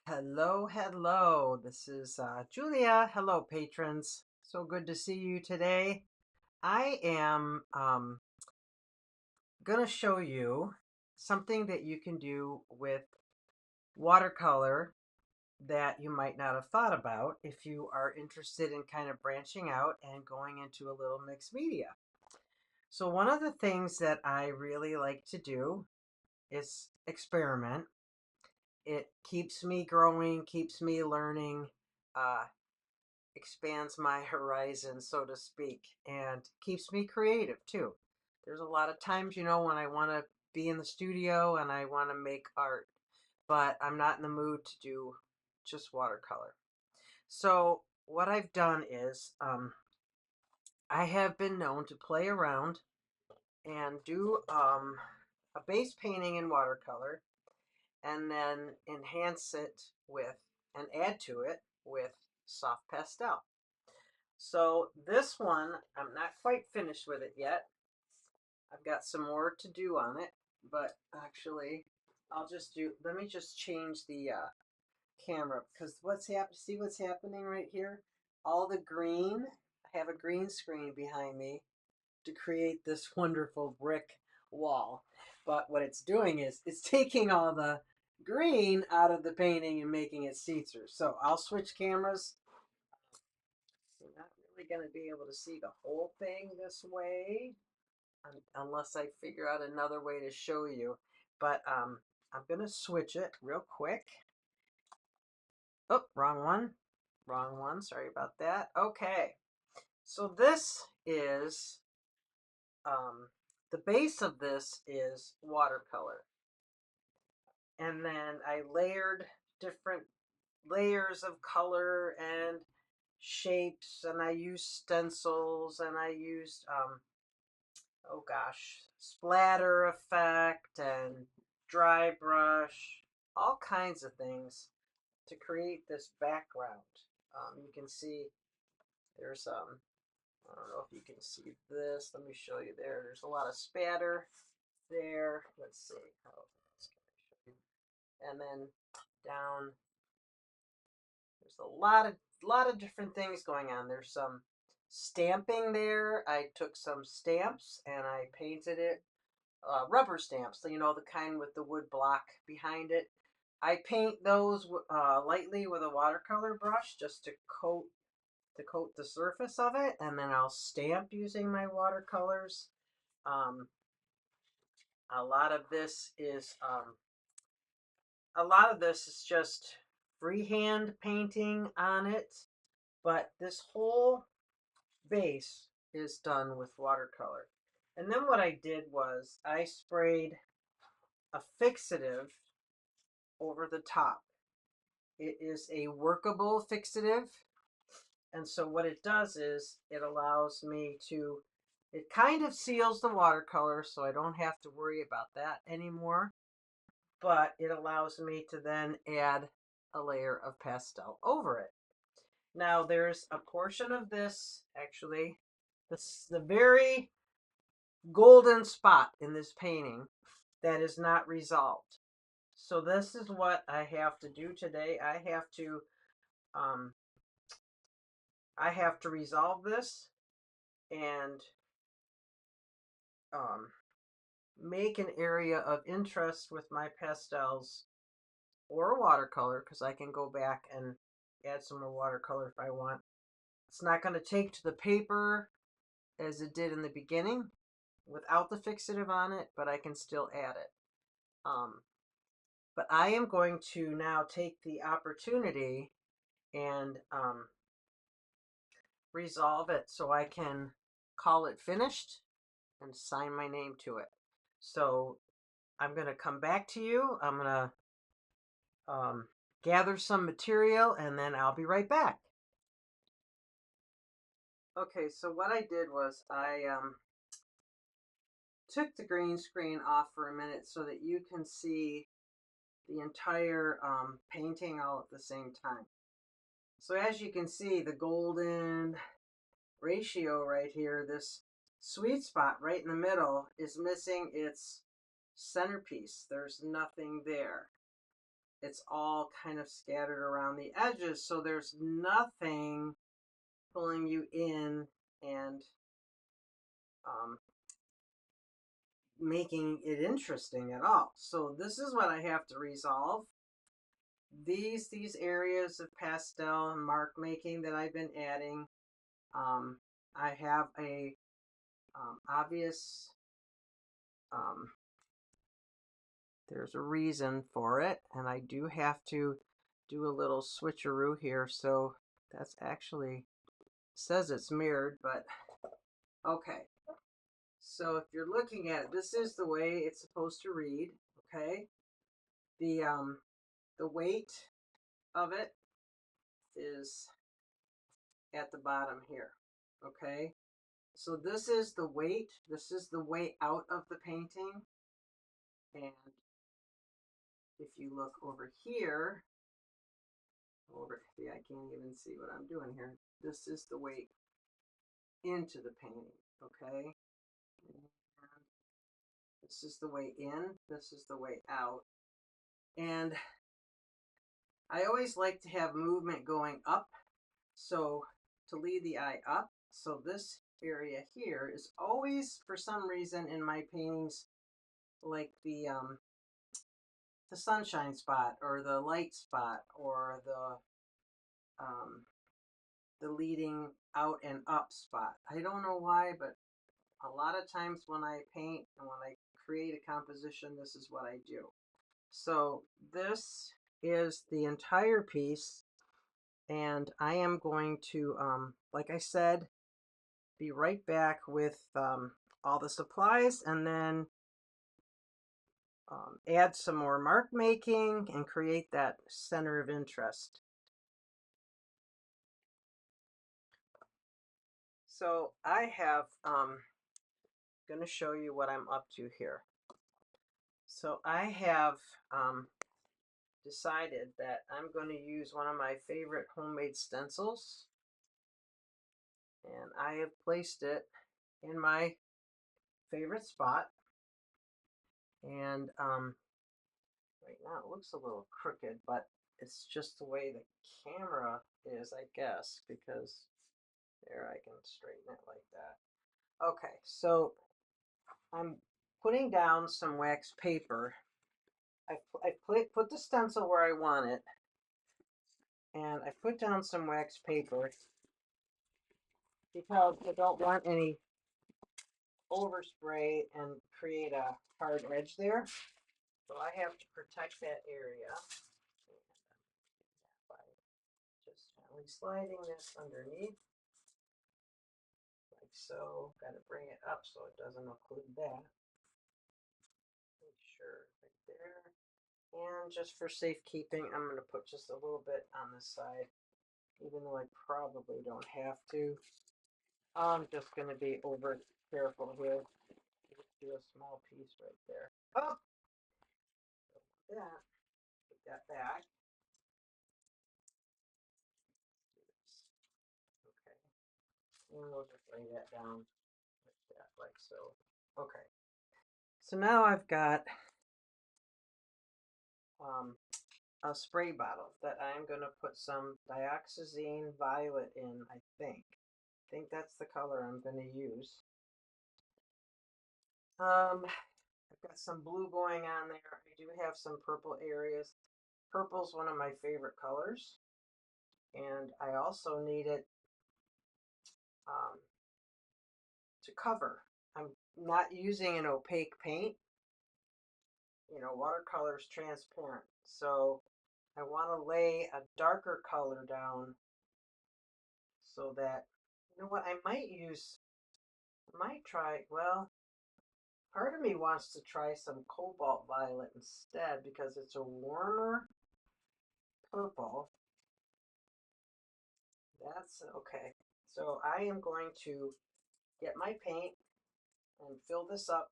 Hello, hello. This is Julia. Hello, patrons. So good to see you today. I am going to show you something that you can do with watercolor that you might not have thought about if you are interested in kind of branching out and going into a little mixed media. So, one of the things that I really like to do is experiment. It keeps me growing, keeps me learning. Uh, Expands my horizon, so to speak, and keeps me creative too. There's a lot of times, when I want to be in the studio and I want to make art, but I'm not in the mood to do just watercolor. So, what I've done is I have been known to play around and do a base painting in watercolor and then enhance it with and add to it with soft pastel. So this one, I'm not quite finished with it yet. I've got some more to do on it, but actually, let me just change the camera because see what's happening right here? All the green, I have a green screen behind me to create this wonderful brick wall. But what it's doing is it's taking all the green out of the painting and making it see-through. So I'll switch cameras. You're not really going to be able to see the whole thing this way unless I figure out another way to show you. But I'm going to switch it real quick. Oh, wrong one. Wrong one. Sorry about that. Okay. So this is, the base of this is watercolor. And then I layered different layers of color and shapes, and I used stencils, and I used oh gosh, splatter effect and dry brush, all kinds of things to create this background. You can see there's I don't know if you can see this. Let me show you there. There's a lot of spatter there. Let's see. How else can I show you? And then down, there's a lot of different things going on. There's some stamping there. I took some stamps and I painted it rubber stamps, so the kind with the wood block behind it. I paint those lightly with a watercolor brush just to coat the surface of it, and then I'll stamp using my watercolors. Um, a lot of this is just freehand painting on it, but this whole base is done with watercolor. And then what I did was I sprayed a fixative over the top. It is a workable fixative. And so what it does is it allows me to, it kind of seals the watercolor so I don't have to worry about that anymore. But it allows me to then add a layer of pastel over it. Now there's a portion of this, actually, the very golden spot in this painting that is not resolved. So this is what I have to do today. Um, I have to resolve this and um, make an area of interest with my pastels or watercolor because I can go back and add some more watercolor if I want. It's not going to take to the paper as it did in the beginning without the fixative on it, but I can still add it. But I am going to now take the opportunity and resolve it so I can call it finished and sign my name to it. So I'm going to come back to you. I'm going to gather some material and then I'll be right back. Okay, so what I did was I took the green screen off for a minute so that you can see the entire painting all at the same time. So as you can see, the golden ratio right here, this sweet spot right in the middle is missing its centerpiece. There's nothing there. it's all kind of scattered around the edges, so there's nothing pulling you in and um, making it interesting at all. So this is what I have to resolve. These areas of pastel and mark making that I've been adding, I have a obvious, um, there's a reason for it, and I do have to do a little switcheroo here. So that's actually says it's mirrored, but okay. So if you're looking at it, this is the way it's supposed to read. Okay, the weight of it is at the bottom here. Okay, so this is the weight. This is the way out of the painting, and if you look over here, see, I can't even see what I'm doing here. This is the way into the painting. Okay, and this is the way in. This is the way out, and I always like to have movement going up, so to lead the eye up. So this area here is always, for some reason, in my paintings, like the sunshine spot or the light spot or the leading out and up spot. I don't know why, but a lot of times when I paint and when I create a composition, this is what I do. So this is the entire piece, and I am going to, like I said, be right back with all the supplies, and then add some more mark making and create that center of interest. So I have, going to show you what I'm up to here. So I have decided that I'm going to use one of my favorite homemade stencils, and I have placed it in my favorite spot. And right now it looks a little crooked, but it's just the way the camera is, I guess, because there, I can straighten it like that. Okay, so I'm putting down some wax paper. I put the stencil where I want it, and I put down some wax paper because I don't want any overspray and create a hard edge there. So I have to protect that area by just gently sliding this underneath, like so. Got to bring it up so it doesn't occlude that. Make sure right there. And just for safekeeping, I'm going to put just a little bit on this side, even though I probably don't have to. I'm just going to be over careful here. Just do a small piece right there. Oh, yeah. Put that back. Okay. And we'll just lay that down like that, like so. Okay. So now I've got a spray bottle that I'm going to put some dioxazine violet in, I think. I think that's the color I'm going to use. I've got some blue going on there. I do have some purple areas. Purple's one of my favorite colors. And I also need it to cover. I'm not using an opaque paint. You know, watercolor is transparent. So I want to lay a darker color down so that, you know what, I might try, well, part of me wants to try some cobalt violet instead because it's a warmer purple. That's okay. So I am going to get my paint and fill this up,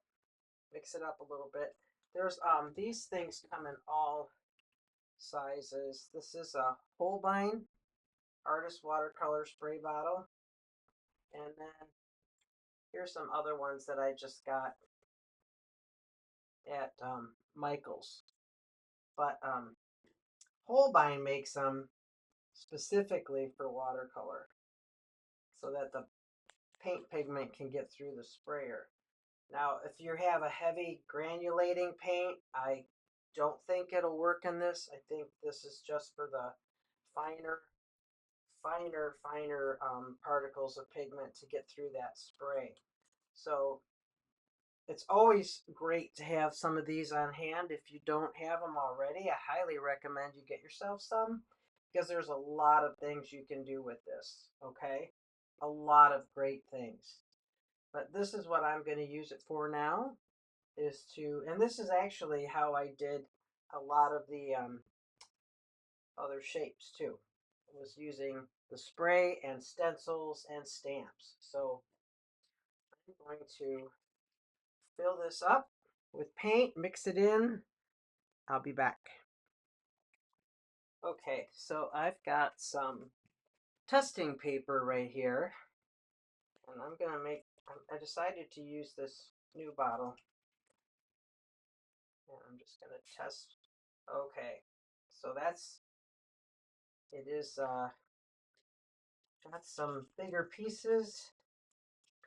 mix it up a little bit. There's these things come in all sizes. This is a Holbein Artist Watercolor Spray Bottle. And then here's some other ones that I just got at Michael's. But Holbein makes them specifically for watercolor so that the paint pigment can get through the sprayer. Now, if you have a heavy granulating paint, I don't think it'll work in this. I think this is just for the finer, finer particles of pigment to get through that spray. So it's always great to have some of these on hand. If you don't have them already, I highly recommend you get yourself some because there's a lot of things you can do with this, okay? A lot of great things. But this is what I'm going to use it for now is to, and this is actually how I did a lot of the other shapes too. I was using the spray and stencils and stamps. So I'm going to fill this up with paint, mix it in. I'll be back. Okay, so I've got some testing paper right here, and I'm gonna make, I decided to use this new bottle, and I'm just gonna test. Okay, so it is got some bigger pieces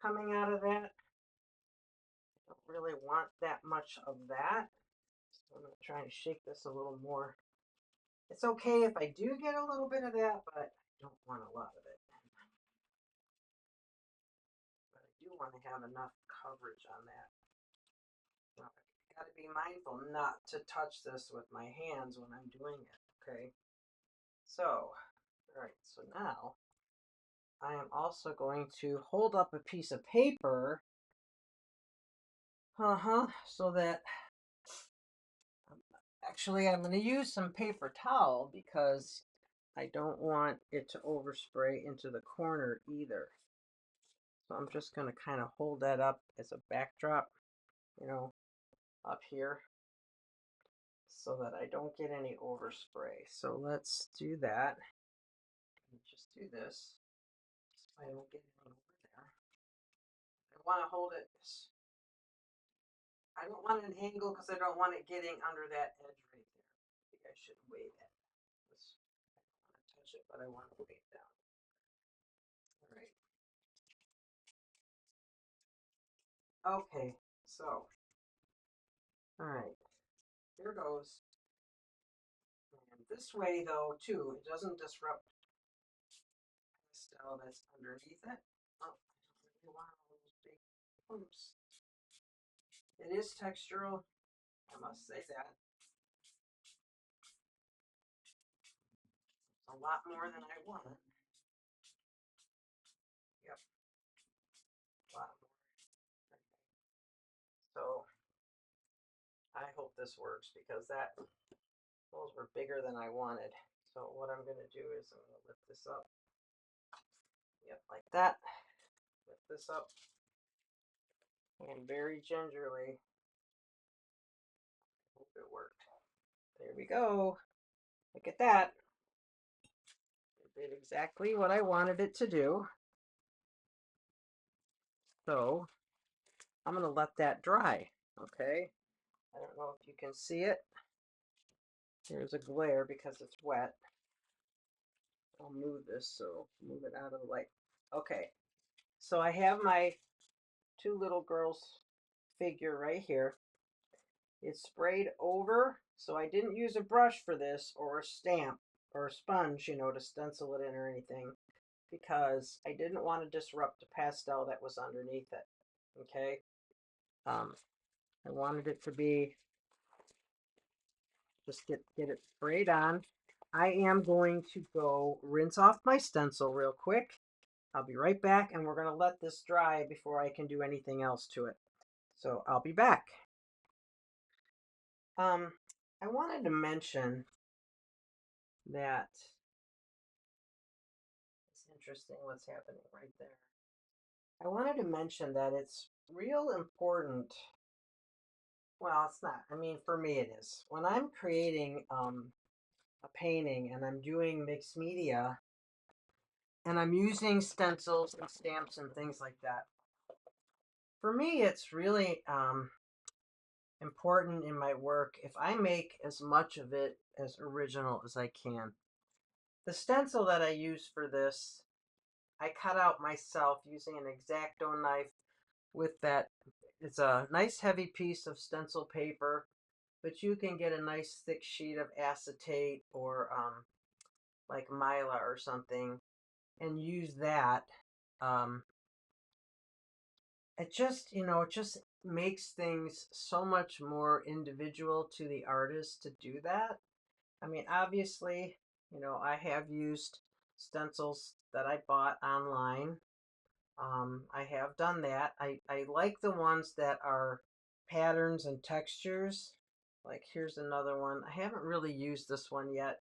coming out of that. I don't really want that much of that. So I'm gonna try and shake this a little more. It's okay if I do get a little bit of that, but I don't want a lot of it. But I do want to have enough coverage on that. Now, I got to be mindful not to touch this with my hands when I'm doing it, okay? So, all right, so now I am also going to hold up a piece of paper, so that actually I'm going to use some paper towel because I don't want it to overspray into the corner either. So I'm just going to kind of hold that up as a backdrop, up here so that I don't get any overspray. So let's do that. Just do this so I don't get any over there. I want to hold it. I don't want an angle because I don't want it getting under that edge right there. I think I should weigh that. I don't want to touch it, but I want to weigh it down. All right. Okay, so, all right, here goes. And this way, though, too, it doesn't disrupt the pastel that's underneath it. Oh, I don't really want all those big clumps. It is textural, I must say that. It's a lot more than I wanted. Yep, a lot more. So I hope this works because those were bigger than I wanted. So what I'm going to do is I'm going to lift this up. Yep, like that. Lift this up. And very gingerly. Hope it worked. There we go. Look at that. It did exactly what I wanted it to do. So I'm going to let that dry. Okay. I don't know if you can see it. There's a glare because it's wet. I'll move this, so move it out of the light. Okay. So I have my two little girls figure right here. It's sprayed over, so I didn't use a brush for this or a stamp or a sponge, to stencil it in or anything because I didn't want to disrupt the pastel that was underneath it. Okay. I wanted it to be just get it sprayed on. I am going to go rinse off my stencil real quick. I'll be right back, and we're going to let this dry before I can do anything else to it. So I'll be back. I wanted to mention that it's interesting what's happening right there. I wanted to mention that it's real important. Well, it's not. I mean, for me, it is. When I'm creating a painting and I'm doing mixed media and I'm using stencils and stamps and things like that, for me, it's really important in my work if I make as much of it as original as I can. The stencil that I use for this, I cut out myself using an X-Acto knife with that. It's a nice heavy piece of stencil paper, but you can get a nice thick sheet of acetate or like Mylar or something and use that. Um, it just, it just makes things so much more individual to the artist to do that. I mean, obviously, I have used stencils that I bought online. I have done that. I like the ones that are patterns and textures. Like here's another one. I haven't really used this one yet.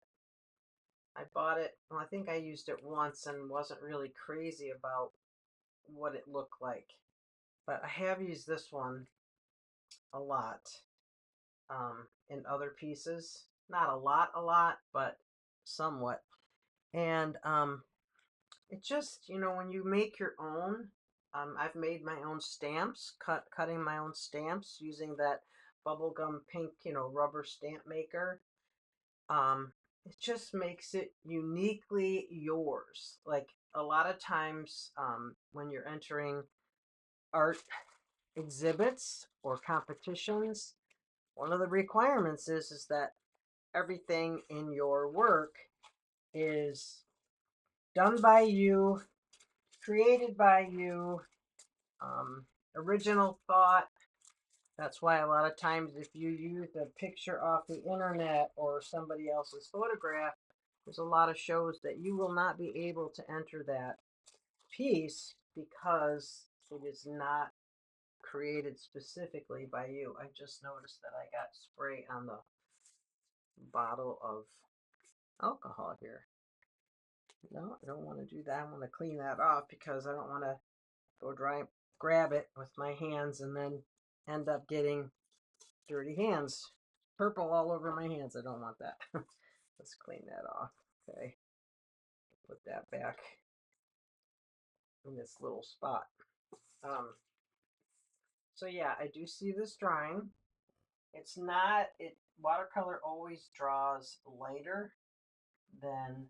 I bought it, well, I think I used it once and wasn't really crazy about what it looked like. But I have used this one a lot in other pieces. Not a lot, but somewhat. And it just, when you make your own, I've made my own stamps, cutting my own stamps using that bubblegum pink, rubber stamp maker. It just makes it uniquely yours. Like a lot of times when you're entering art exhibits or competitions, one of the requirements is that everything in your work is done by you, created by you, um, original thought. That's why a lot of times if you use a picture off the internet or somebody else's photograph, there's a lot of shows that you will not be able to enter that piece because it is not created specifically by you. I just noticed that I got spray on the bottle of alcohol here. No, I don't want to do that. I want to clean that off because I don't want to go grab it with my hands and then end up getting dirty hands. Purple all over my hands. I don't want that. Let's clean that off. Okay. Put that back in this little spot. So yeah, I do see this drying. It's not, watercolor always draws lighter than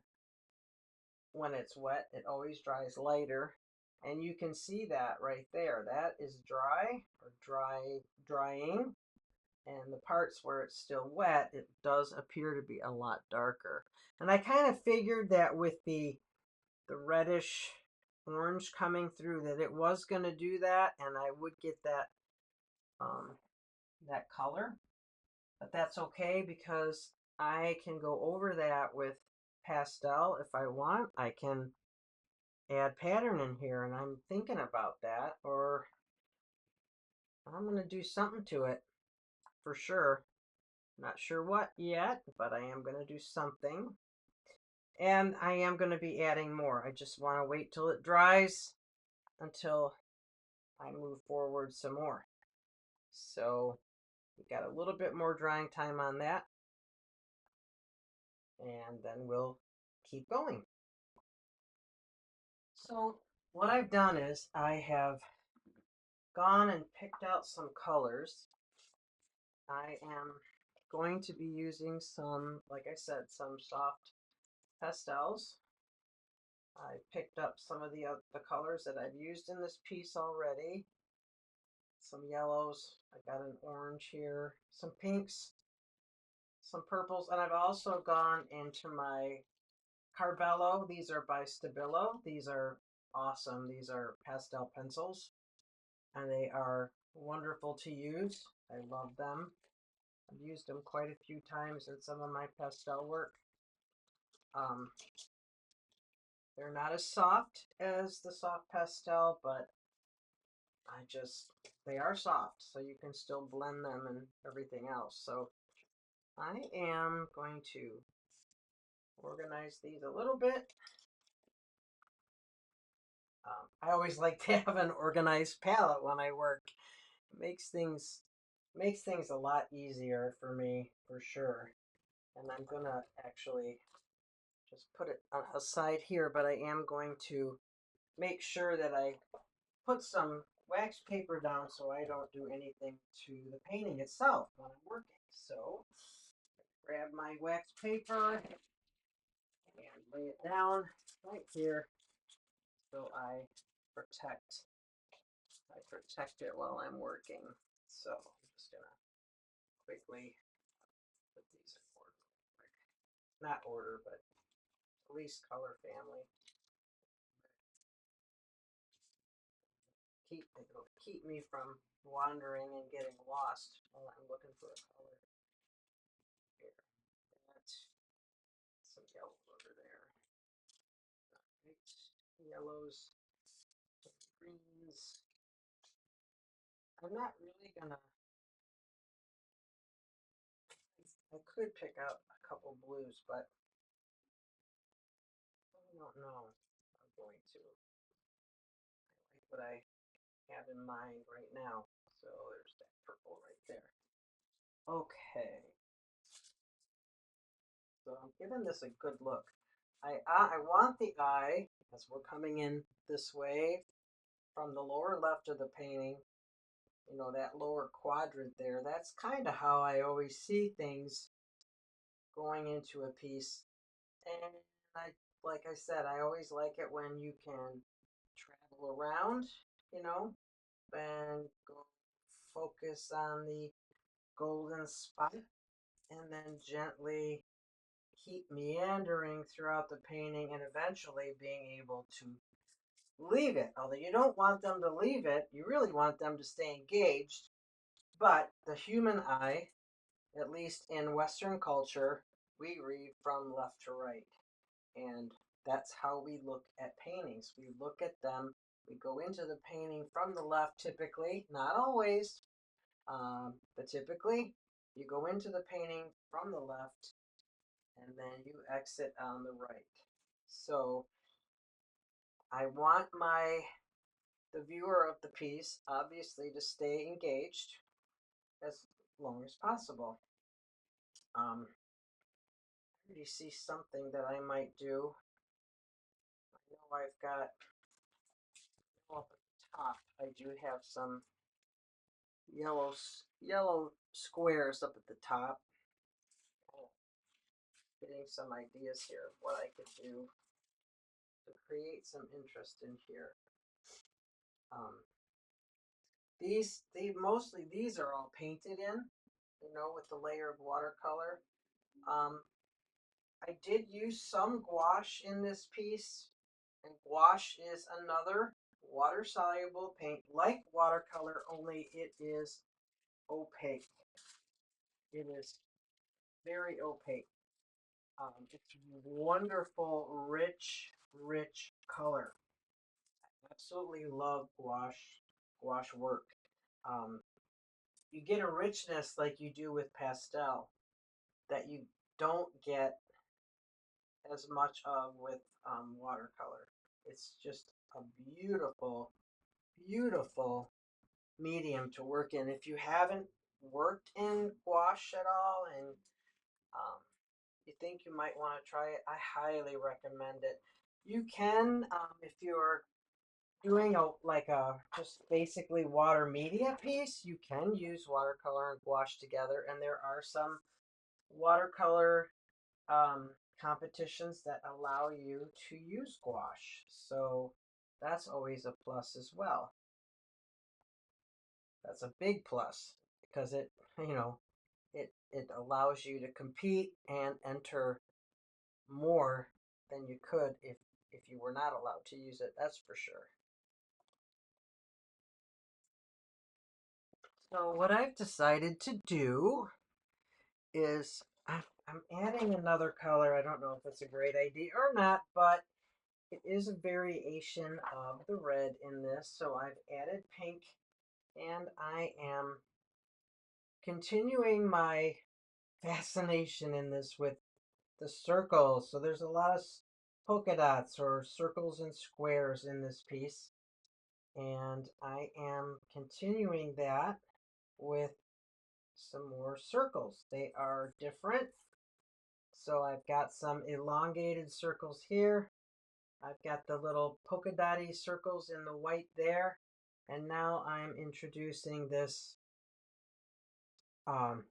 when it's wet. It always dries lighter. And you can see that right there. That is dry or drying. And the parts where it's still wet, it does appear to be a lot darker. And I kind of figured that with the reddish orange coming through that it was going to do that, and I would get that color. But that's okay because I can go over that with pastel if I want. I can add pattern in here, and I'm thinking about that, or I'm going to do something to it for sure. Not sure what yet, but I am going to do something. And I am going to be adding more. I just want to wait till it dries until I move forward some more. So we got a little bit more drying time on that. And then we'll keep going. So what I've done is I have gone and picked out some colors. I am going to be using some, like I said, some soft pastels. I picked up some of the colors that I've used in this piece already. Some yellows, I got an orange here, some pinks, some purples, and I've also gone into my Carbello. These are by Stabilo. These are awesome. These are pastel pencils, and they are wonderful to use. I love them. I've used them quite a few times in some of my pastel work. Um, they're not as soft as the soft pastel, but they are soft, so you can still blend them and everything else. So I am going to organize these a little bit. I always like to have an organized palette when I work. It makes things a lot easier for me, for sure. And I'm gonna actually just put it aside here, but I am going to make sure that I put some wax paper down so I don't do anything to the painting itself when I'm working. So grab my wax paper and lay it down right here so I protect it while I'm working. So I'm just gonna quickly put these in order. Not order, but at least color family. It'll keep me from wandering and getting lost while I'm looking for a color. Here, that's some yellow over there. Right. Yellows, greens. I'm not really gonna. I could pick out a couple blues, but I don't know. I'm going to. I like what I have in mind right now. So there's that purple right there. Okay. So I'm giving this a good look. I want the eye, as we're coming in this way from the lower left of the painting, you know, that lower quadrant there, that's kind of how I always see things going into a piece. And like I said, I always like it when you can travel around, you know, and go focus on the golden spot and then gently keep meandering throughout the painting and eventually being able to leave it. Although you don't want them to leave it, you really want them to stay engaged. But the human eye, at least in Western culture, we read from left to right. And that's how we look at paintings. We look at them, we go into the painting from the left typically, not always, but typically you go into the painting from the left and then you exit on the right. So I want the viewer of the piece obviously to stay engaged as long as possible. I already see something that I might do. I know I've got up at the top. I do have some yellow squares up at the top. Getting some ideas here of what I could do to create some interest in here. Um, these are all painted in, you know, with the layer of watercolor. Um, I did use some gouache in this piece, and gouache is another water-soluble paint like watercolor, only it is opaque. It is very opaque. It's wonderful, rich color. I absolutely love gouache work. Um, you get a richness like you do with pastel that you don't get as much of with watercolor. It's just a beautiful medium to work in. If you haven't worked in gouache at all and um, you think you might want to try it, I highly recommend it. You can, if you're doing a just basically water media piece, you can use watercolor and gouache together, and there are some watercolor um, competitions that allow you to use gouache. So that's always a plus as well. That's a big plus because it, you know, it allows you to compete and enter more than you could if you were not allowed to use it. That's for sure. So what I've decided to do is I'm adding another color. I don't know if it's a great idea or not, but it is a variation of the red in this. So I've added pink and I am continuing my fascination in this with the circles. So there's a lot of polka dots or circles and squares in this piece. And I am continuing that with some more circles. They are different. So I've got some elongated circles here. I've got the little polka dotty circles in the white there. And now I'm introducing this um,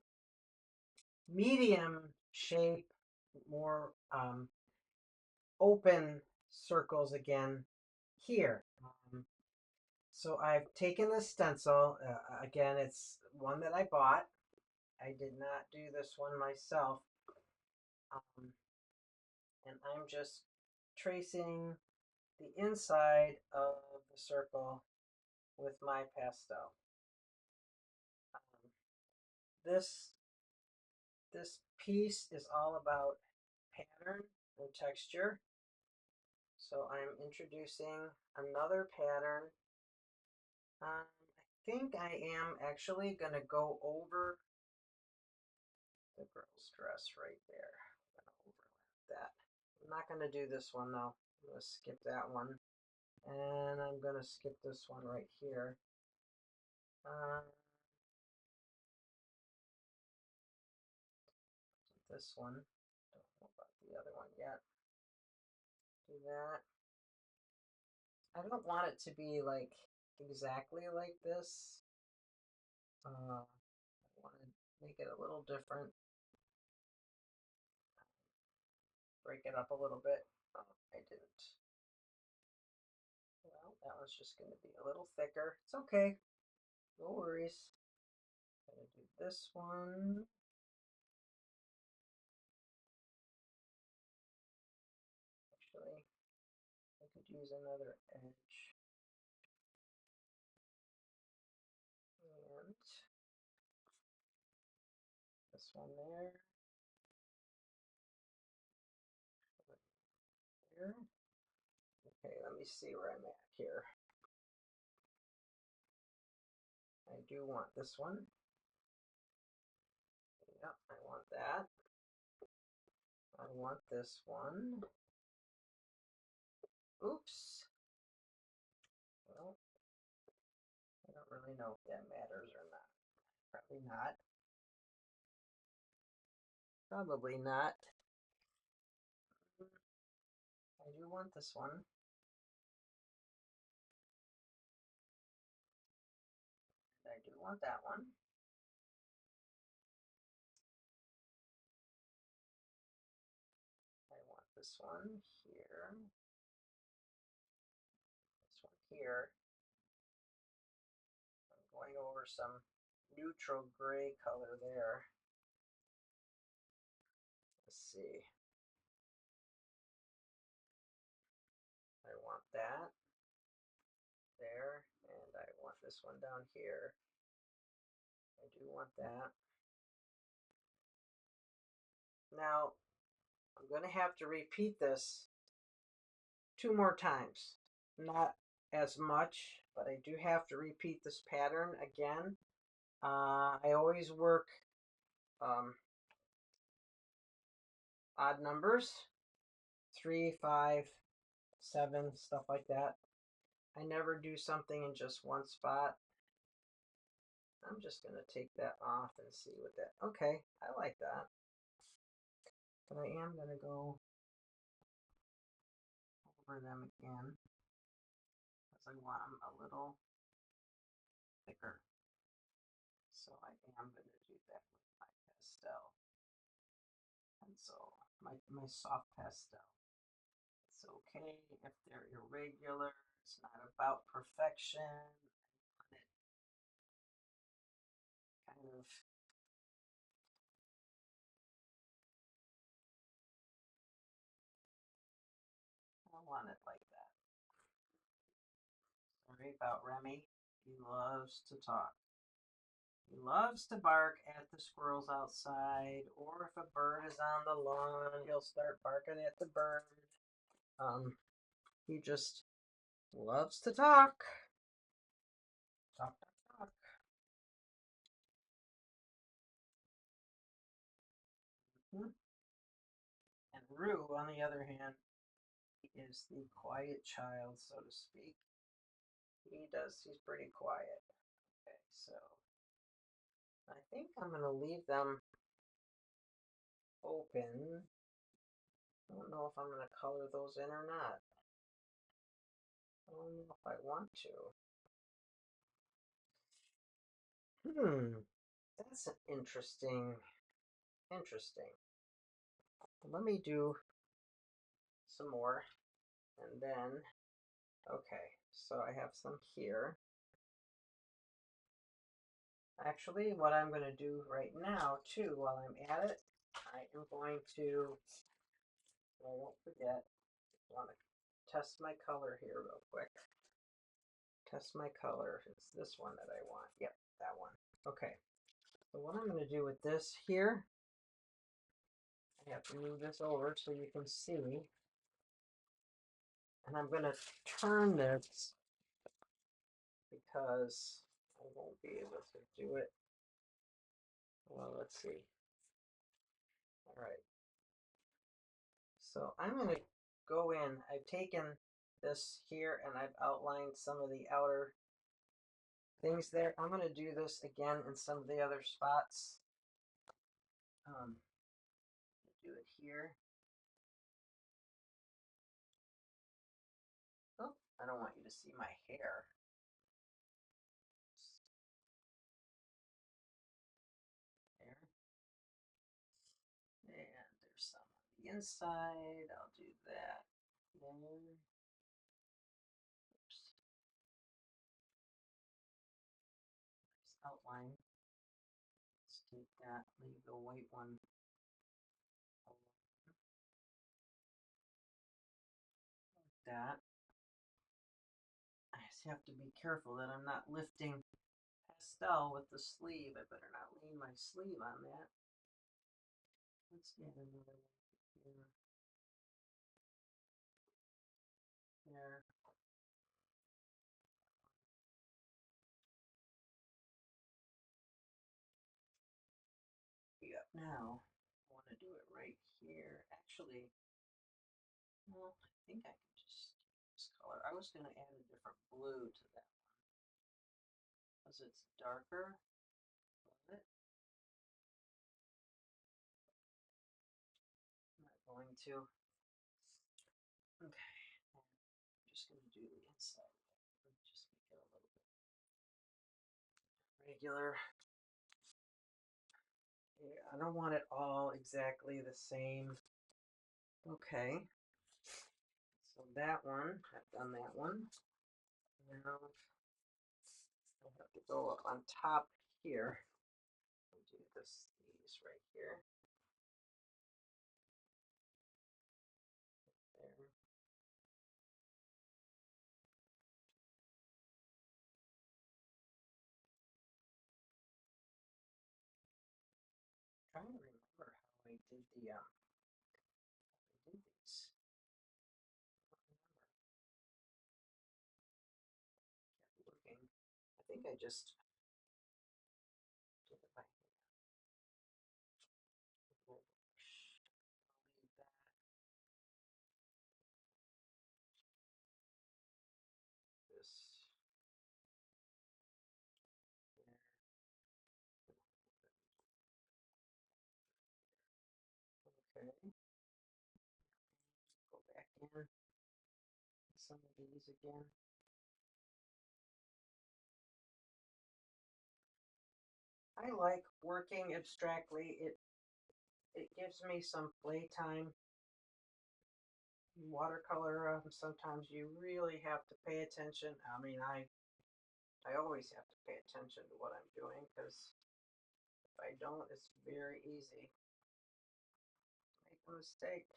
medium shape, more open circles again here. So I've taken this stencil. Again, it's one that I bought. I did not do this one myself. And I'm just tracing the inside of the circle with my pastel. This piece is all about pattern and texture. So I'm introducing another pattern. I think I am actually going to go over the girl's dress right there. I'm going to overlap that. I'm not going to do this one though. I'm going to skip that one. And I'm going to skip this one right here. This one. Don't know about the other one yet. Do that. I don't want it to be like exactly like this. I want to make it a little different. Break it up a little bit. Oh, I didn't. Well, that one's just going to be a little thicker. It's okay. No worries. I'm going to do this one. Actually, I could use another edge. And this one there. There. Okay, let me see where I'm at here. I do want this one. Yep, I want that. I want this one. Oops. Well, I don't really know if that matters or not. Probably not. Probably not. I do want this one. I do want that one. I want this one here. This one here. I'm going over some neutral gray color there. Let's see. I want that there, and I want this one down here. I do want that. Now, I'm going to have to repeat this 2 more times. Not as much, but I do have to repeat this pattern again. I always work odd numbers, 3, 5, 7, stuff like that. I never do something in just one spot. I'm just going to take that off and see what that, okay, I like that. But I am going to go over them again because I want them a little thicker. So I am going to do that with my pastel pencil, my soft pastel. It's okay if they're irregular. It's not about perfection. I want it kind of I want it like that. Sorry about Remy. He loves to talk. He loves to bark at the squirrels outside, or if a bird is on the lawn, he'll start barking at the bird. He just loves to talk. Talk, talk, talk. And Rue, on the other hand, is the quiet child, so to speak. He's pretty quiet. Okay, so I think I'm going to leave them open. I don't know if I'm going to color those in or not. I don't know if I want to. That's an interesting. Let me do some more and then, okay, so I have some here. Actually, what I'm going to do right now, too, while I'm at it, I am going to, I won't forget, I want to test my color here real quick. Test my color. It's this one that I want. Yep, that one. Okay, so what I'm going to do with this here, I have to move this over so you can see. And I'm going to turn this because I won't be able to do it. Well, let's see. All right. So I'm going to go in. I've taken this here and I've outlined some of the outer things there. I'm going to do this again in some of the other spots. Do it here. Oh, I don't want you to see my hair. There. And there's some on the inside. I'll do that. There. Oops. Nice outline. Let's take that, leave the white one alone like that. I just have to be careful that I'm not lifting pastel with the sleeve. I better not lean my sleeve on that. Let's add another one here. There. Yep. Now, I want to do it right here. Actually, well, I think I can just use this color. I was going to add a different blue to that one because it's darker. Was it? I'm not going to. Okay. I'm just going to do the inside. Let me just make it a little bit regular. Yeah, I don't want it all exactly the same. Okay. So that one, I've done that one. Now I have to go up on top here and do these right here. There. I'm trying to remember how I did these. I don't remember. Kept looking. I think I just did it by hand. I'll leave that. This there. Okay. Go back in some of these again. I like working abstractly. It gives me some playtime. Watercolor, sometimes you really have to pay attention. I mean, I always have to pay attention to what I'm doing because if I don't, it's very easy to make a mistake.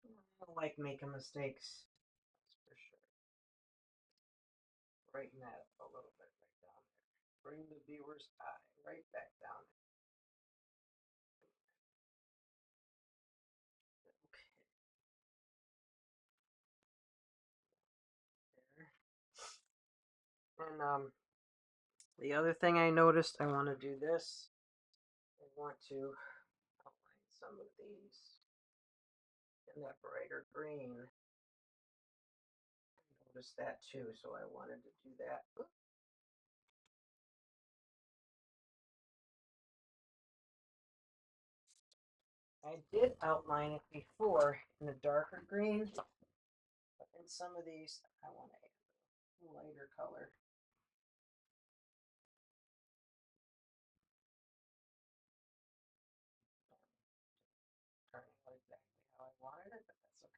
I don't like making mistakes, that's for sure. Brighten that up a little bit right down there. Bring the viewer's eye right back down. Okay, there. And the other thing I noticed, I want to do this. I want to outline some of these in that brighter green. I noticed that too, so I wanted to do that. I did outline it before in a darker green, but in some of these, I want to add a lighter color.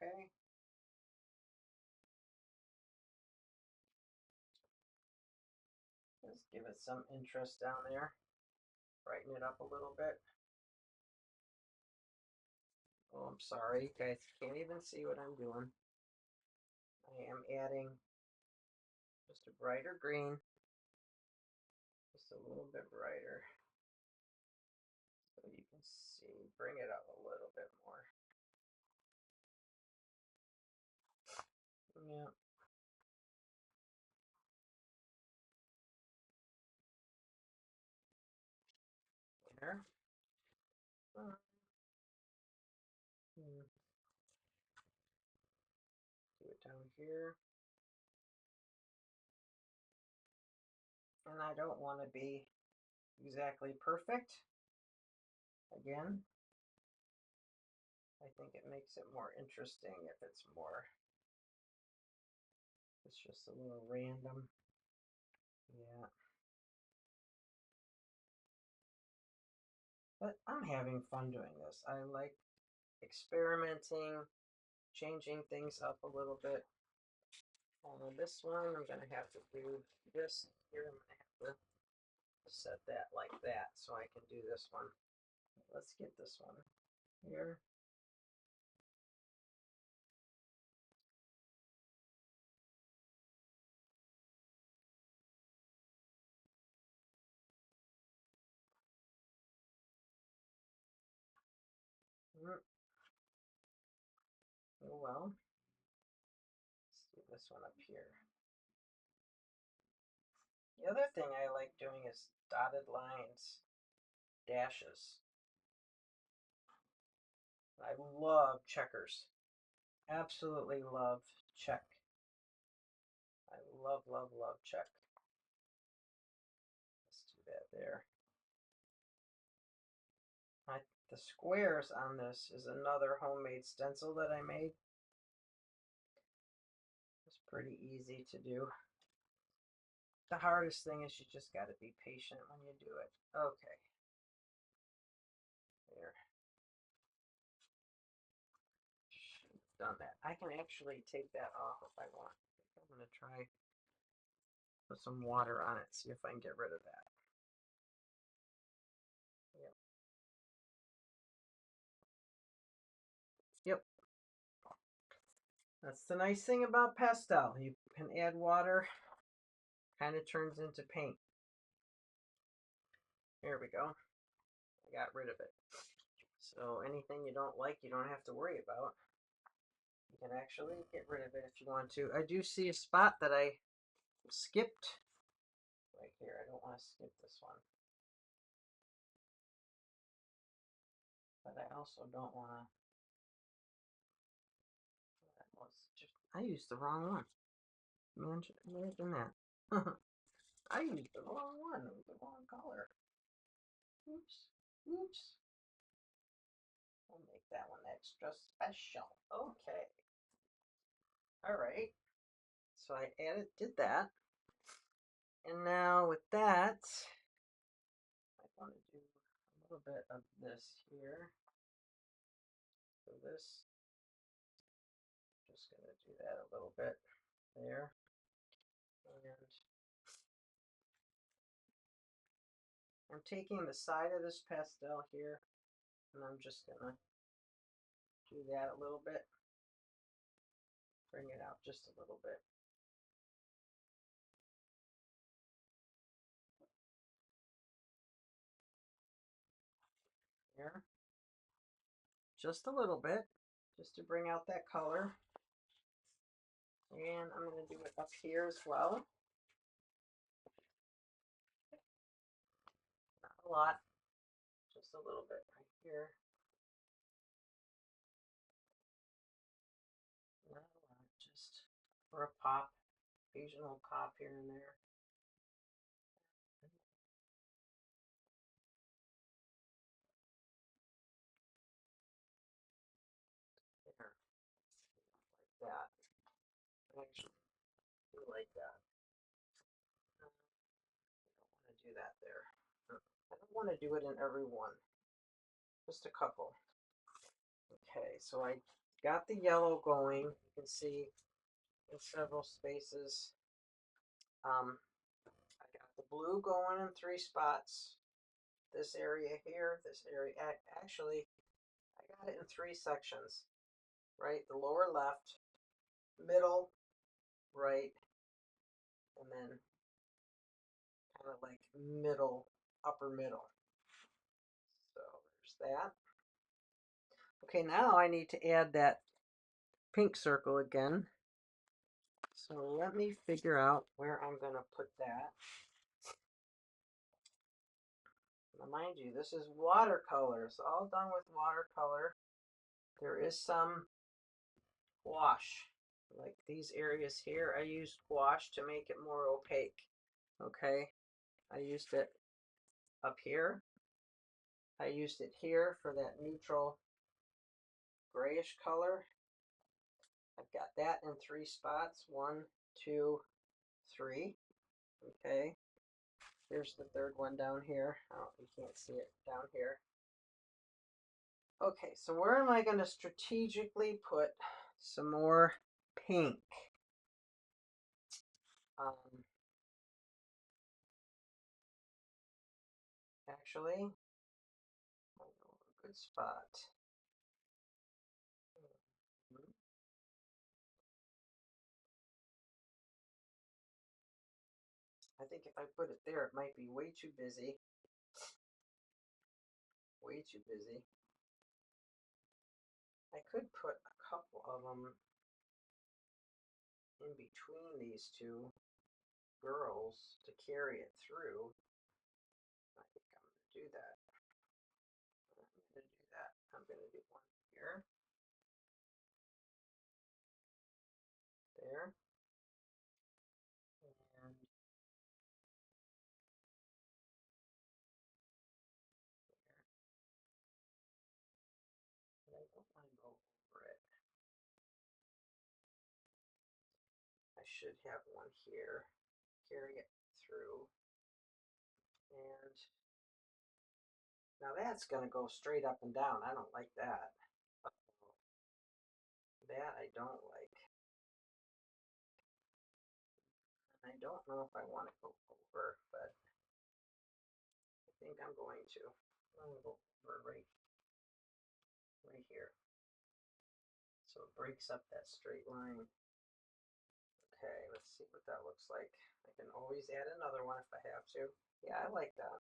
Okay. Just give it some interest down there. Brighten it up a little bit. Oh, I'm sorry. You guys can't even see what I'm doing. I am adding just a brighter green. Just a little bit brighter. So you can see. Bring it up a little bit more. Yeah. There. Do it down here. And I don't want to be exactly perfect. Again, I think it makes it more interesting if it's just a little random. Yeah. But I'm having fun doing this. I like experimenting, changing things up a little bit. This one, I'm going to have to do this here. I'm going to have to set that like that so I can do this one. Let's get this one here. Oh well. Let's do this one up here. The other thing I like doing is dotted lines, dashes. I love checkers. Absolutely love check. I love, love, love check. Let's do that there. The squares on this is another homemade stencil that I made. It's pretty easy to do. The hardest thing is you just got to be patient when you do it. Okay. There. Done that. I can actually take that off if I want. I'm going to try put some water on it, see if I can get rid of that. Yep. Yep. That's the nice thing about pastel. You can add water, kind of turns into paint. There we go. I got rid of it. So anything you don't like, you don't have to worry about. You can actually get rid of it if you want to. I do see a spot that I skipped right here. I don't want to skip this one. But I also don't want to. That was just. I used the wrong one. Imagine that. I used the wrong one. It was the wrong color. Oops. Oops. We'll make that one extra special. Okay. All right. So I did that. And now with that, I want to do a little bit of this here. So this, just going to do that a little bit there. And I'm taking the side of this pastel here, and I'm just going to do that a little bit. Bring it out just a little bit. There. Just a little bit, just to bring out that color. And I'm going to do it up here as well. Not a lot, just a little bit right here. Not a lot, just for a pop, occasional pop here and there. There, like that. I actually do like that. I don't want to do that there. I don't want to do it in every one, just a couple. Okay, so I got the yellow going. You can see in several spaces. I got the blue going in 3 spots. This area here, this area. Actually, I got it in 3 sections. Right, the lower left, middle, right, and then kind of like middle, upper middle. So there's that. Okay, now I need to add that pink circle again. So let me figure out where I'm going to put that. Now, mind you, this is watercolor. It's all done with watercolor. There is some gouache. Like these areas here, I used gouache to make it more opaque. Okay, I used it up here. I used it here for that neutral grayish color. I've got that in 3 spots. 1, 2, 3. Okay. Here's the third one down here. Oh, you can't see it down here. Okay, so where am I going to strategically put some more pink? Actually, I know a good spot. I think if I put it there, it might be way too busy. Way too busy. I could put a couple of them in between these 2 girls to carry it through. I think I'm going to do that. I'm going to do one here. There. And there. But I don't want to go over it. I should have one here. Carry it through. And now that's going to go straight up and down. I don't like that. That I don't like. I don't know if I want to go over, but I think I'm going to. I'm going to go over right here. So it breaks up that straight line. Okay, let's see what that looks like. I can always add another one if I have to. Yeah, I like that.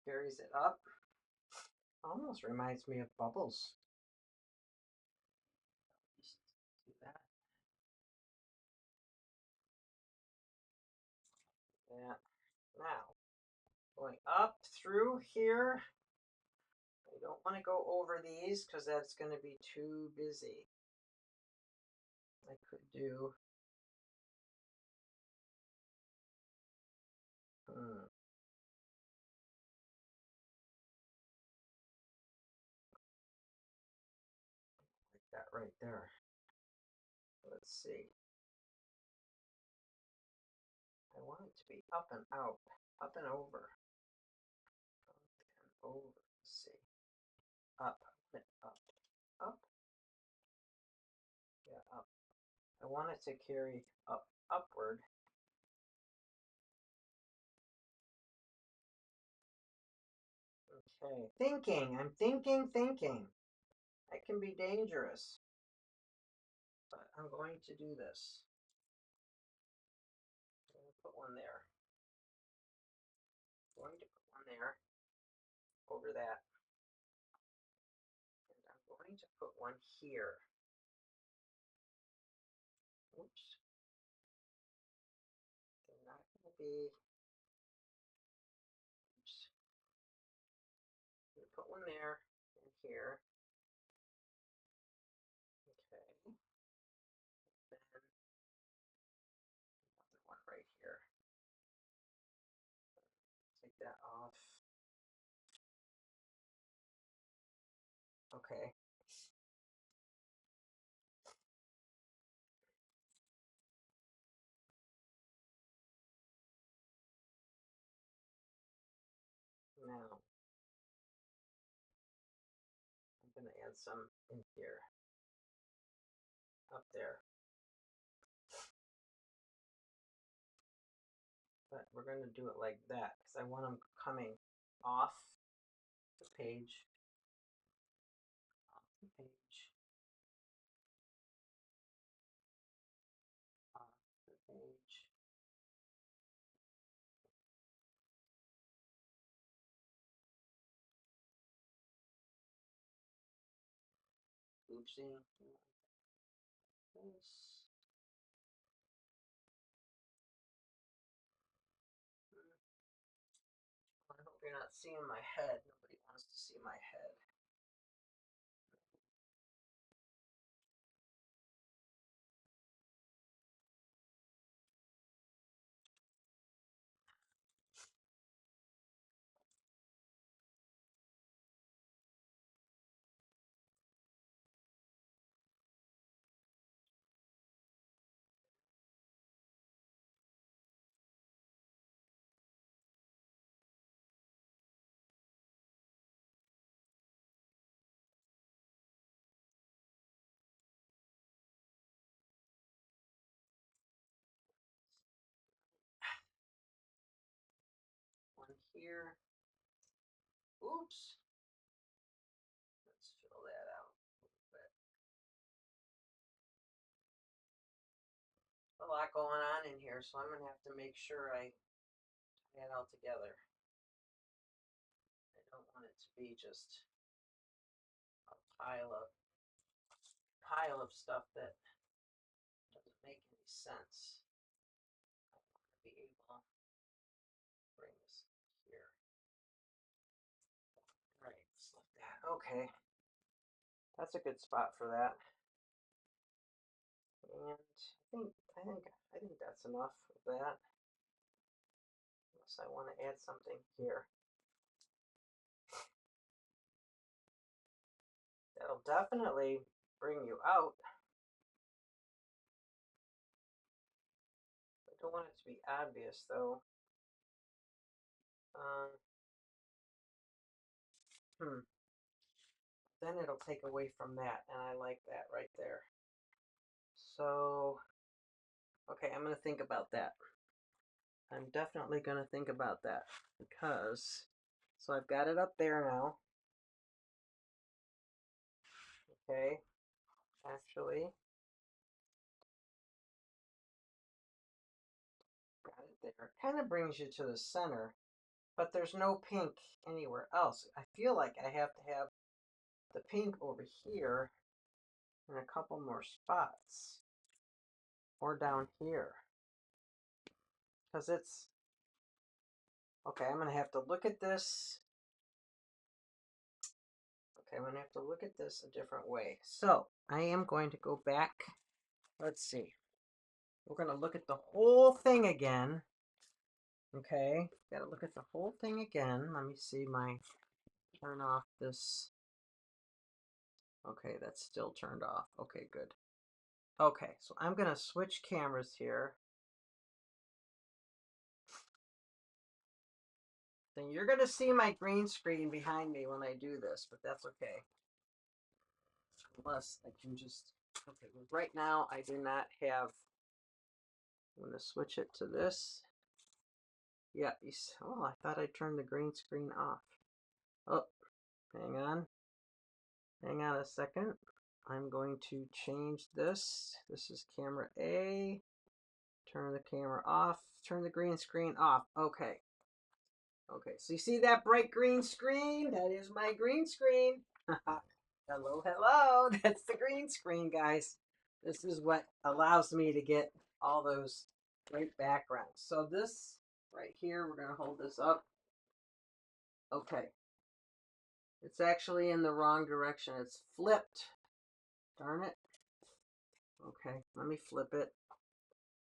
Carries it up. Almost reminds me of bubbles. Just do that. Yeah. Now, going up through here. I don't want to go over these because that's going to be too busy. I could do like that right there. Let's see. I want it to be up and out, up and over, up and over. Let's see. Up, up, up. Yeah, up. I want it to carry upward. Okay. Thinking. I'm thinking. That can be dangerous. But I'm going to do this. I'm going to put one there. I'm going to put one there over that. And I'm going to put one here. Oops. They're not going to be. Oops. I'm going to put one there and here. Okay. Then another one right here. Take that off. Okay. Now I'm going to add some in here. there. But we're going to do it like that because I want them coming off the page, off the page, off the page. Oopsie. This. I hope you're not seeing my head. Nobody wants to see my head. One here. Oops. Let's fill that out a little bit. A lot going on in here, so I'm going to have to make sure I tie it all together. I don't want it to be just a pile of stuff that doesn't make any sense. I want to be able to bring this here. Right, just like that. Okay. That's a good spot for that. And I think that's enough of that. Unless I want to add something here. That'll definitely bring you out. I don't want it to be obvious though. Then it'll take away from that, and I like that right there. So, okay, I'm going to think about that. I'm definitely going to think about that because, so I've got it up there now. Okay, actually, got it there. It kind of brings you to the center, but there's no pink anywhere else. I feel like I have to have the pink over here in a couple more spots or down here because it's okay. I'm going to have to look at this. Okay, I'm going to have to look at this a different way. So I am going to go back. Let's see. We're going to look at the whole thing again. Okay, got to look at the whole thing again. Let me see turn off this. Okay, that's still turned off. Okay, good. Okay, so I'm going to switch cameras here. Then you're going to see my green screen behind me when I do this, but that's okay. Unless I can just, okay, right now I do not have, I'm going to switch it to this. Yeah, oh, I thought I turned the green screen off. Oh, hang on. Hang on a second. I'm going to change this. This is camera A. Turn the camera off. Turn the green screen off. Okay. Okay, so you see that bright green screen? That is my green screen. Hello, hello. That's the green screen, guys. This is what allows me to get all those great backgrounds. So this right here, we're going to hold this up. Okay. It's actually in the wrong direction. It's flipped. Darn it. Okay, let me flip it.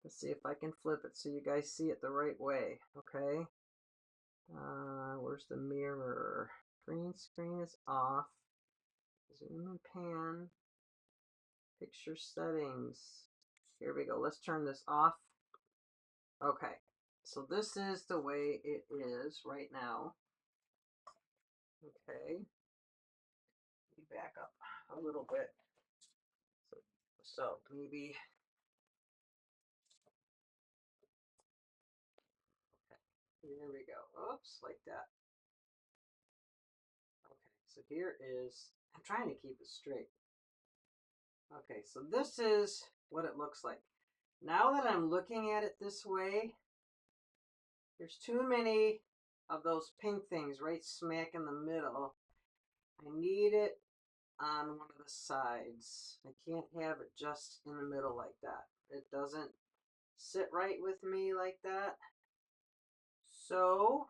Let's see if I can flip it so you guys see it the right way. Okay. Where's the mirror? Green screen is off. Zoom and pan. Picture settings. Here we go. Let's turn this off. Okay. So this is the way it is right now. Okay. Let me back up a little bit. So So maybe, here we go. Oops, like that. Okay, so here is, I'm trying to keep it straight. Okay, so this is what it looks like. Now that I'm looking at it this way, there's too many of those pink things right smack in the middle. I need it on one of the sides. I can't have it just in the middle like that. It doesn't sit right with me like that. So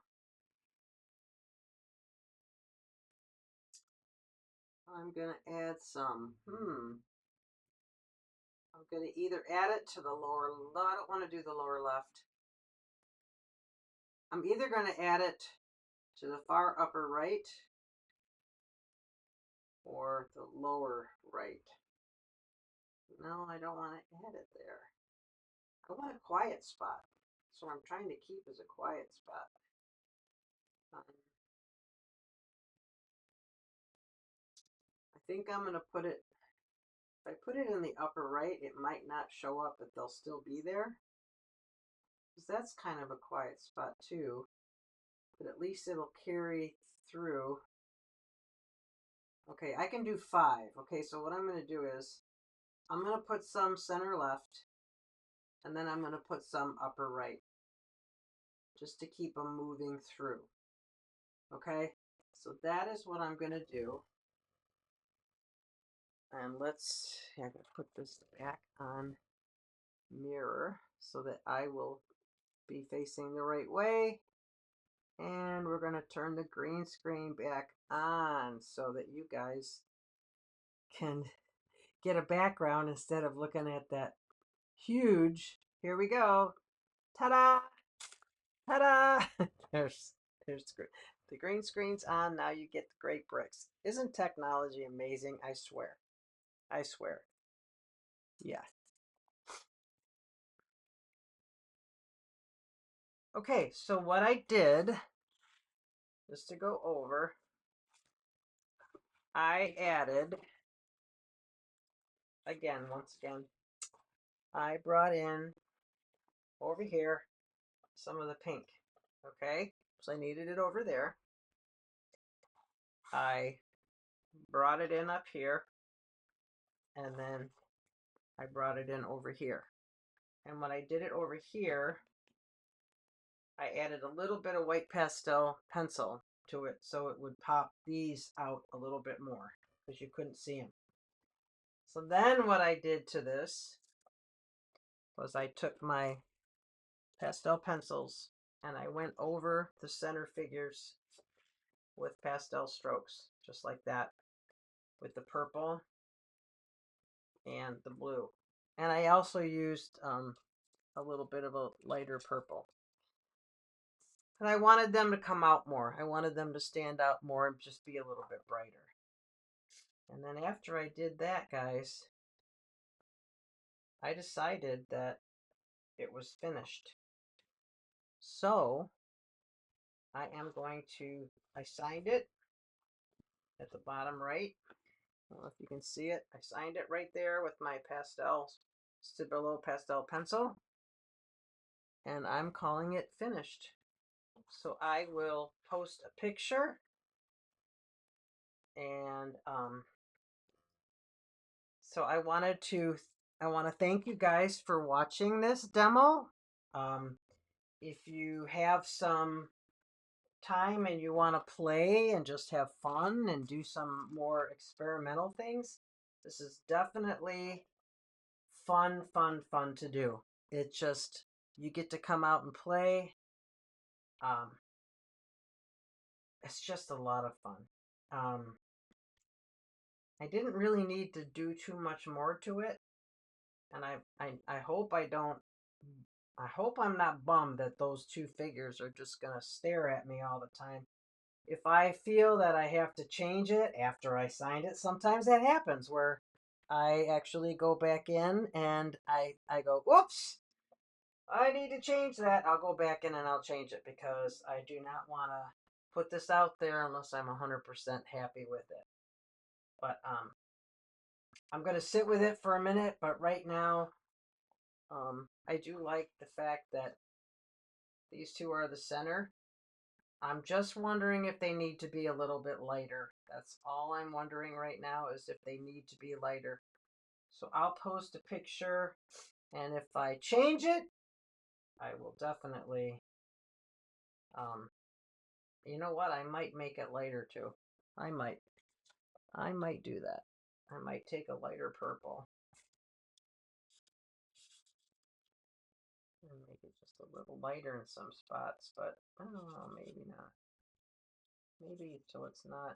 I'm gonna add some, I'm gonna either add it to the lower, no, I don't wanna do the lower left. I'm either gonna add it to the far upper right or the lower right. No, I don't want to add it there. I want a quiet spot. So I'm trying to keep as a quiet spot. I think I'm going to put it, if I put it in the upper right, it might not show up, but they'll still be there. Because that's kind of a quiet spot too. But at least it'll carry through. Okay, I can do 5. Okay, so what I'm going to do is, I'm going to put some center left, and then I'm going to put some upper right, just to keep them moving through. Okay, so that is what I'm going to do. And let's, I'm going to put this back on mirror so that I will be facing the right way. And we're going to turn the green screen back on so that you guys can get a background instead of looking at that huge, here we go, ta-da, ta-da. there's the green screen's on, now you get the great bricks. Isn't technology amazing? I swear. I swear. Yeah. Okay, so what I did, just to go over, I added, once again, I brought in over here some of the pink, okay? So I needed it over there. I brought it in up here, and then I brought it in over here. And when I did it over here, I added a little bit of white pastel pencil to it so it would pop these out a little bit more because you couldn't see them. So then what I did to this was I took my pastel pencils and I went over the center figures with pastel strokes, just like that, with the purple and the blue. And I also used a little bit of a lighter purple. And I wanted them to come out more. I wanted them to stand out more and just be a little bit brighter. And then after I did that, guys, I decided that it was finished. So I am going to, I signed it at the bottom right. I don't know if you can see it. I signed it right there with my pastel, Stabilo pastel pencil. And I'm calling it finished. So I will post a picture and so I want to thank you guys for watching this demo. If you have some time and you want to play and just have fun and do some more experimental things, this is definitely fun, fun, fun to do. It just, you get to come out and play. It's just a lot of fun. I didn't really need to do too much more to it. And I hope I hope I'm not bummed that those two figures are just going to stare at me all the time. If I feel that I have to change it after I signed it, sometimes that happens where I actually go back in and I go, whoops, I need to change that. I'll go back in and I'll change it because I do not want to put this out there unless I'm 100% happy with it. But I'm going to sit with it for a minute, but right now, I do like the fact that these two are the center. I'm just wondering if they need to be a little bit lighter. That's all I'm wondering right now is if they need to be lighter. So I'll post a picture, and if I change it, I will definitely, um, you know what? I might make it lighter too. I might. I might do that. I might take a lighter purple and make it just a little lighter in some spots, but I don't know, maybe not. Maybe so it's not,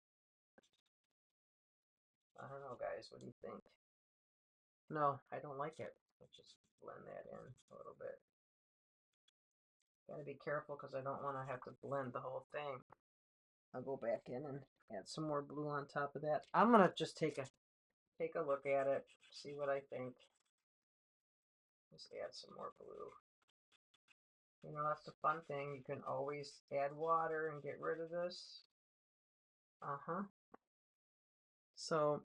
I don't know, guys. What do you think? No, I don't like it. Let's just blend that in a little bit. Gotta be careful because I don't want to have to blend the whole thing. I'll go back in and add some more blue on top of that. I'm gonna just take a look at it, see what I think. Just add some more blue. You know, that's the fun thing. You can always add water and get rid of this. Uh-huh. So,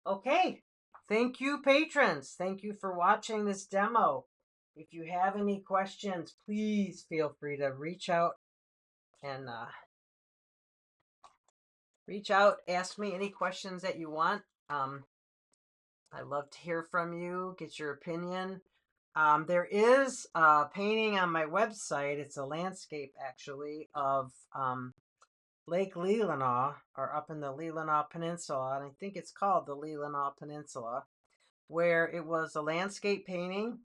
okay. Thank you, patrons. Thank you for watching this demo. If you have any questions, please feel free to reach out and ask me any questions that you want. I love to hear from you, get your opinion. There is a painting on my website. It's a landscape, actually, of Lake Leelanau, or up in the Leelanau Peninsula, and I think it's called the Leelanau Peninsula, where it was a landscape painting,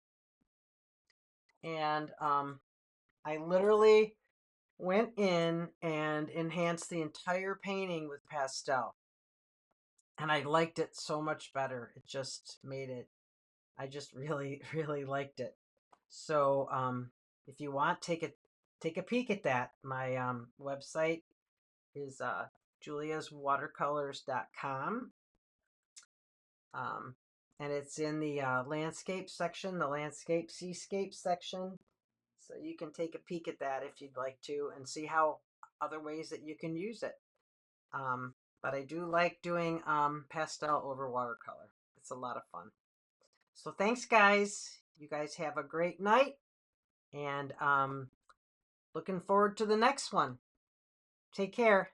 and I literally went in and enhanced the entire painting with pastel, and I liked it so much better. It just made it, I just really, really liked it. So if you want, take a peek at that. My website is juliaswatercolors.com. Um, and it's in the landscape section, the landscape seascape section. So you can take a peek at that if you'd like to and see how other ways that you can use it. But I do like doing pastel over watercolor. It's a lot of fun. So thanks, guys. You guys have a great night, and looking forward to the next one. Take care.